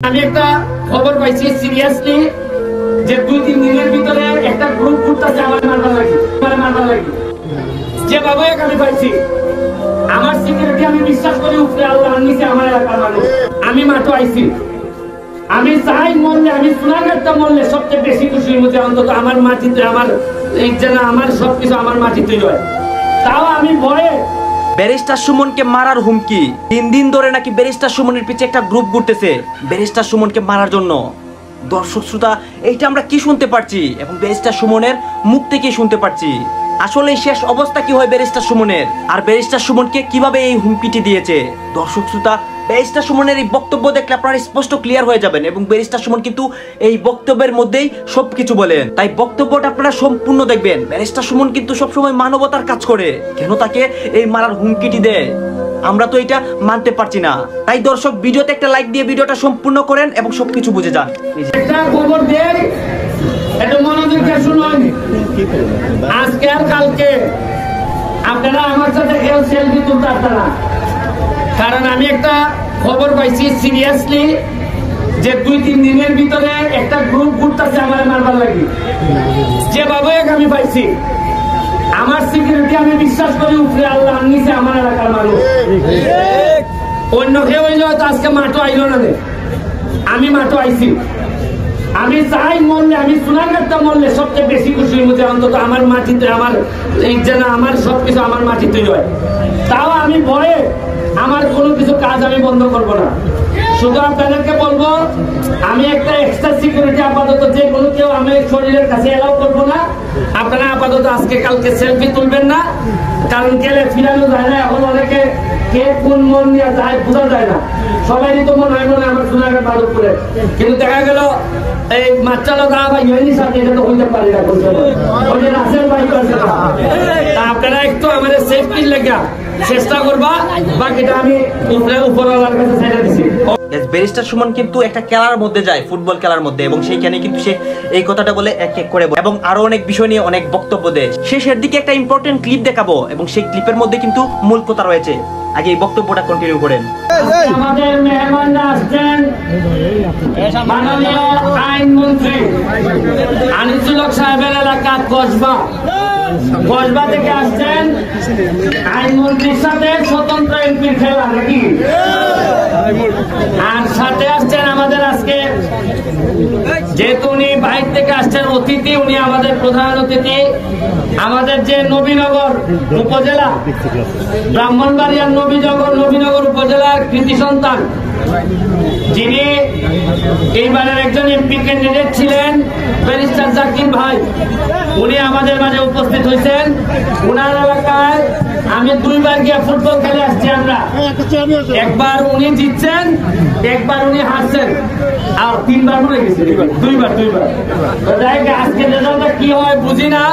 আমি একটা খবর পাইছি সিরিয়াসলি যে 2-3 দিনের ভিতরে একটা গ্রুপ ঘুরতেছে আমার মারবার লাগি যেভাবে আমি পাইছি আমার সিকিউরিটি আমি বিশ্বাস করি উপরে আল্লাহ নিচে আমার এলাকার মানুষ আমি মাঠে আইছি আমি চাই মরলে আমি সোনারগাঁটা মরলে সবচেয়ে বেশি খুশি হতে অন্তত আমার মাটিতে আমার এই যে আমার সবকিছু আমার মাটিতে হয় তাও আমি ভয়ে ব্যারিস্টার সুমনকে মারার হুমকি 3 দিন ধরে নাকি ব্যারিস্টার সুমনের পিছে একটা গ্রুপ ঘুরতেছে ব্যারিস্টার সুমনকে মারার জন্য। দর্শক শ্রোতা এইটা আমরা কি শুনতে পারছি এবং ব্যারিস্টার সুমনের মুখ থেকে শুনতে পারছি আসলে শেষ অবস্থা কি হয় ব্যারিস্টার সুমনের আর ব্যারিস্টার সুমনকে কিভাবে এই হুমকিটি দিয়েছে। দর্শক শ্রোতা ব্যারিস্টার সুমনের এই বক্তব্য দেখলে আপনারা স্পষ্ট ক্লিয়ার হয়ে যাবেন এবং ব্যারিস্টার সুমন কিন্তু এই বক্তব্যের মধ্যেই সবকিছু বলেন, তাই বক্তব্যটা আপনারা সম্পূর্ণ দেখবেন। ব্যারিস্টার সুমন কিন্তু সবসময় মানবতার কাজ করে, কেন তাকে এই মারার হুমকিটি দেয় আমরা তো এটা মানতে পারছি না। তাই দর্শক ভিডিওতে একটা লাইক দিয়ে ভিডিওটা সম্পূর্ণ করেন এবং সবকিছু বুঝে যান। একটা খবর দেই, এটা মনোযোগ দিয়ে শুনুন। আজকে আর কালকে আপনারা আমার সাথে কেউ সেলফি তুলতে পারতেন না, কারণ আমি একটা খবর পাইছি সিরিয়াসলি যে 2-3 দিনের ভিতরে একটা গ্রুপ ঘুরতেছে আমার মারবার লাগি যেভাবে আমি পাইছি আমার সিকিউরিটি আমি বিশ্বাস করি উপরে আল্লাহ নিচে আমার এলাকার মানুষ অন্য কেউ হইলে হয়তো আজকে মাঠে আইলো না, আমি মাঠে আইছি। আমি চাই মরলে আমি সোনারগাঁটা মরলে সবচেয়ে বেশি খুশি হতে অন্তত আমার মাটিতে আমার এই যে আমার সবকিছু আমার মাটিতে হয় তাও আমি ভয়ে আমার কোনো কিছু কাজ আমি বন্ধ করব না। শুধু আপনাদেরকে বলবো আমি একটা এক্সট্রা সিকিউরিটি আপাতত যে কোনো কেউ আমি শরীরের কাছে এলাও করবো না। আপনারা আপাতত আজকে কালকে সেলফি তুলবেন না, কারণ গেলে ফিরানো যায় না। এখন অনেকে কে কোন মন নিয়ে যায় বোঝা যায় না, সবারই তো মনে হয় মনে আমার সোনারগাঁ বাদক করে, কিন্তু দেখা গেল এই মাত্রালো গা বা ইউনি সাথে এটা তো হইতে পারি না ওই যে রাসেল ভাই করছে না। আপনারা একটু আমাদের সেফটির লেগে চেষ্টা করবা, বাকিটা আমি উপরওয়ালার কাছে ছেড়ে দিছি। ব্যারিস্টার সুমন কিন্তু একটা খেলার মধ্যে যায়, ফুটবল খেলার মধ্যে, এবং সেইখানে কিন্তু সে এই কথাটা বলে এক এক করে এবং আরো অনেক বিষয় নিয়ে অনেক বক্তব্য দেয়। শেষের দিকে একটা ইম্পর্টেন্ট ক্লিপ দেখাবো এবং সেই ক্লিপের মধ্যে কিন্তু মূল কথা রয়েছে। আগে এই বক্তব্যটা কন্টিনিউ করেন। আমাদের মেহমানরা আসছেন মাননীয় আইনমন্ত্রী আনিসুল হক সাহেবের এলাকা কসবা থেকে আসছেন। আইনমন্ত্রীর সাথে স্বতন্ত্র এমপির খেলা নাকি, আর সাথে আসছেন আমাদের আজকে যেহেতু উনি বাইরে থেকে আসছেন অতিথি, উনি আমাদের প্রধান অতিথি। আমাদের যে নবীনগর উপজেলা ব্রাহ্মণবাড়িয়ার নবীনগর উপজেলার কৃতি সন্তান, যিনি এইবারের একজন এমপি ক্যান্ডিডেট ছিলেন, ব্যারিস্টার জাকির ভাই, উনি আমাদের মাঝে উপস্থিত হয়েছেন। উনার এলাকায় আমি 2বার গিয়ে ফুটবল খেলে আসছি আমরা, একবার উনি জিতছেন, একবার উনি হারছেন, আর 3বার মনে গেছে, 2বার। আজকে রেজাল্টটা কি হয় বুঝি না,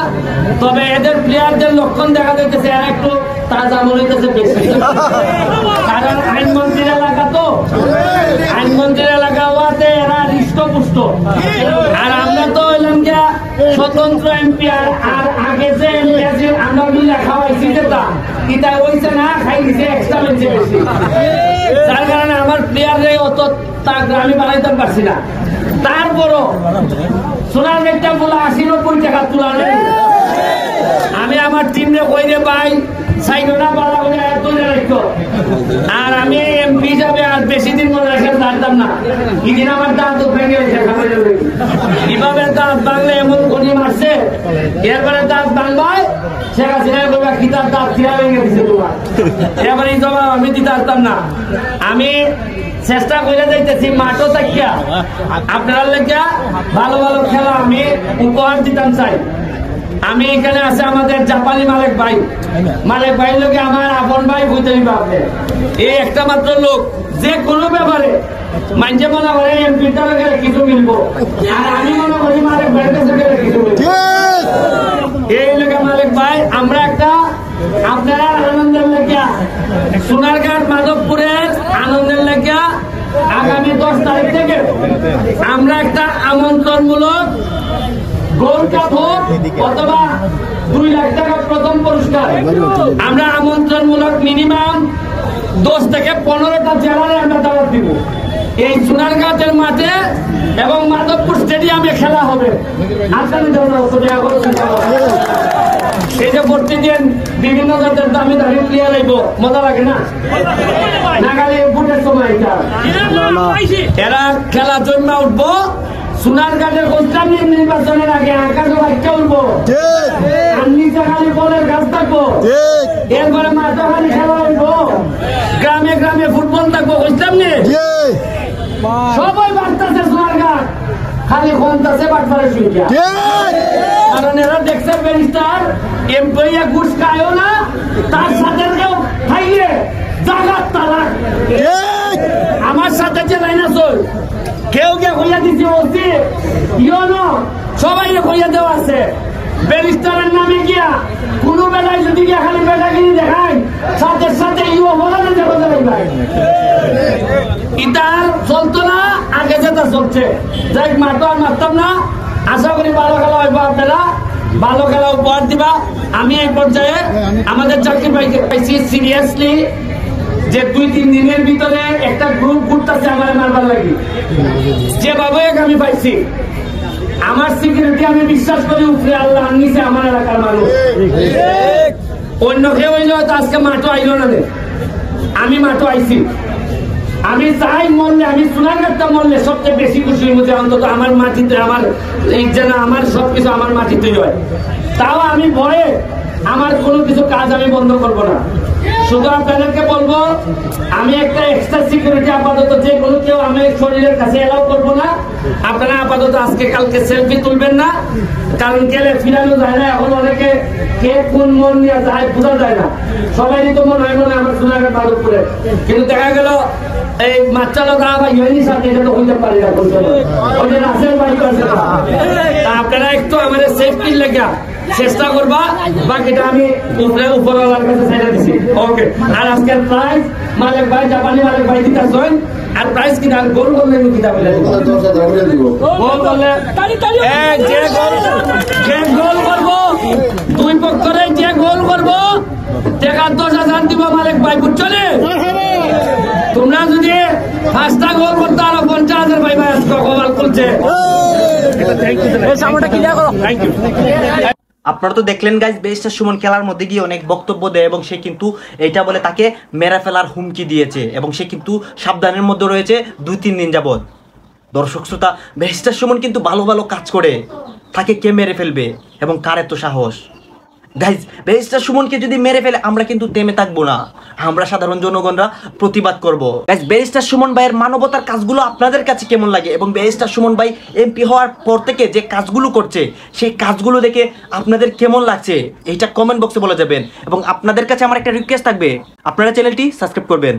তবে এদের প্লেয়ারদের লক্ষণ দেখা যাইতেছে এরা একটু তাজা মনে হইতেছে বেশি, কারণ আইনমন্ত্রীর এলাকা তো, আইনমন্ত্রীর এলাকা হওয়াতে এরা হৃষ্টপুষ্ট, আর আমরা তো হইলাম গিয়া স্বতন্ত্র এমপি। আর আগে যে এমপি আমরা লেখা হয়েছি যেটা এটা হয়েছে না, খাই দিছে এক্সট্রা হয়েছে বেশি, যার কারণে আমার প্লেয়ারে অত আমি বানাইতে পারছি না। তারপরও সোনারগাঁটা বলে 80-90 টাকা তোলা নেই। আমি আমার টিমে কইরে পাই সাইডটা বাড়া করে তুলে রাখতো, আর আমি এমপি যাবে আর বেশি দিন মনে রাখতে পারতাম না। এদিন আমার দাঁত ভেঙে গেছে, কিভাবে দাঁত ভাঙলে এমন গনি মারছে, এরপরে দাঁত ভাঙবায় শেখ হাসিনা বলবা কি তার দাঁত ফিরা ভেঙে দিচ্ছে তোমার, এবার এই জবাব আমি দিতে পারতাম না। আমি চেষ্টা করে যাইতেছি মাঠও থাকিয়া আপনারা লেগা ভালো ভালো খেলা আমি উপহার দিতাম চাই। আমি এখানে আছে আমাদের জাপানি মালিক ভাই লোকে আমার আপন ভাই বুঝতে পারবে, এই একটা মাত্র লোক যে কোনো ব্যাপারে মানছে মনে করে এমপিটা গেলে কিছু মিলবো, আর আমি মনে করি মালিক ভাইয়ের কাছে গেলে কিছু মিলবো। এই লোকে মালিক ভাই আমরা একটা আপনারা আনন্দের লেগা সোনারগাঁ মাধবপুরের আনন্দের লেগা আগামী 10 তারিখ থেকে আমরা একটা আমন্ত্রণমূলক গোল্ড কাপ হোক অথবা 2 লাখ টাকা প্রথম পুরস্কার আমরা আমন্ত্রণমূলক মিনিমাম 10 থেকে 15টা জেলায় আমরা দাওয়াত দিব। এই সোনারঘাটের মাঠে এবং মাধবপুর স্টেডিয়ামে খেলা হবে। এই যে প্রতিদিন বিভিন্ন জাতের দামি দামি প্লেয়ার আইব, মজা লাগে না? নাগালে ভোটের সময় এরা খেলার জন্য উঠবো। সোনারঘাটের কোস্টামি নির্বাচনের আগে আকাশে বাচ্চা উঠবো, নিচে খালি বলের গাছ থাকবো, এরপরে মাঝাখালি খেলা উঠবো, গ্রামে গ্রামে ফুটবল থাকবো। বুঝতাম নি সবাই বাড়তেছে সোনারঘাট, খালি কমতেছে বাটপাড়া শুনছিয়া। কারণ এরা দেখছে ব্যারিস্টার এমপ্লয়ি ঘুষ খায়ও না, তার সাথে কেউ খাইয়ে জাগাত তালাক। আমার সাথে যে লাইন আছে কেউ কে হইয়া দিচ্ছে বলছি ইয়নো সবাই হইয়া দেওয়া আছে। ব্যারিস্টারের নামে গিয়া কোন বেলায় যদি গিয়া খালি বেটাগিরি দেখায় সাথে সাথে ইউ বলানো যাবে ভাই। ইতার চলতো না, আগে যেটা চলছে। যাই মারতো আর মারতাম না। আশা করি ভালো খেলা হইব, আপনারা ভালো খেলা উপহার দিবা। আমি এই পর্যায়ে আমাদের চাকরি পাইছি সিরিয়াসলি যে 2-3 দিনের ভিতরে একটা গ্রুপ ঘুরতেছে আমার মারবার লাগি। যেভাবে আমি পাইছি আমার সিকিউরিটি আমি বিশ্বাস করি উপরে আল্লাহ নিচে আমার এলাকার মানুষ। অন্য কেউ হইলে হয়তো আজকে মাঠও আইল না, আমি মাঠও আইছি। আমি চাই মরলে, আমি সোনারঘাটটা মরলে সবচেয়ে বেশি খুশি হইব যে অন্তত আমার মাটিতে আমার এই যেন আমার সবকিছু আমার মাটিতেই হয়। তাও আমি ভয়ে আমার কোনো কিছু কাজ আমি বন্ধ করব না। শুধু আপনাদেরকে বলবো আমি একটা এক্সট্রা সিকিউরিটি আপাতত যে কোনো কেউ আমি শরীরের কাছে এলাও করবো না। আপনারা আপাতত আজকে কালকে সেলফি তুলবেন না, কারণ গেলে ফিরানো যায় না। এখন অনেকে কে কোন মন নিয়ে যায় বোঝা যায় না। সবাই তো মনে হয় মনে আমার সোনারঘাট মাধবপুরে, কিন্তু দেখা গেল এই মাচ্চালো গা বা ইউনি সাথে এটা তো হইতে পারি না। ওদের রাসেল ভাই করছে না। আপনারা একটু আমাদের সেফটির লেগে চেষ্টা করবা, বাকিটা আমি উপরওয়ালার কাছে ছেড়ে দিছি। ওকে। আর আজকের প্রাইজ মালিক ভাই, জাপানি মালিক ভাই দিতে আসবেন। আর প্রাইজ কিনা গোল করলে কিনা বলে গোল করলে যে গোল করবো দুই পক্ষরে যে গোল করবো টাকা 10,000 দিব মালিক ভাই, বুঝছো? তোমরা যদি 5টা গোল করতে আরো 50,000 ভাই ভাই কমাল করছে। আপনারা তো দেখলেন গাইজ, ব্যারিস্টার সুমন খেলার মধ্যে গিয়ে অনেক বক্তব্য দেয় এবং সে কিন্তু এটা বলে তাকে মেরে ফেলার হুমকি দিয়েছে এবং সে কিন্তু সাবধানের মধ্যে রয়েছে 2-3 দিন যাবৎ। দর্শক শ্রোতা, ব্যারিস্টার সুমন কিন্তু ভালো ভালো কাজ করে, তাকে কে মেরে ফেলবে এবং কার এত সাহস? গাইজ, ব্যারিস্টার সুমনকে যদি মেরে ফেলে আমরা কিন্তু থেমে থাকবো না, আমরা সাধারণ জনগণরা প্রতিবাদ করব। গাইজ, ব্যারিস্টার সুমন ভাইয়ের মানবতার কাজগুলো আপনাদের কাছে কেমন লাগে? এবং ব্যারিস্টার সুমন ভাই এমপি হওয়ার পর থেকে যে কাজগুলো করছে সেই কাজগুলো দেখে আপনাদের কেমন লাগছে এইটা কমেন্ট বক্সে বলে যাবেন। এবং আপনাদের কাছে আমার একটা রিকোয়েস্ট থাকবে, আপনারা চ্যানেলটি সাবস্ক্রাইব করবেন।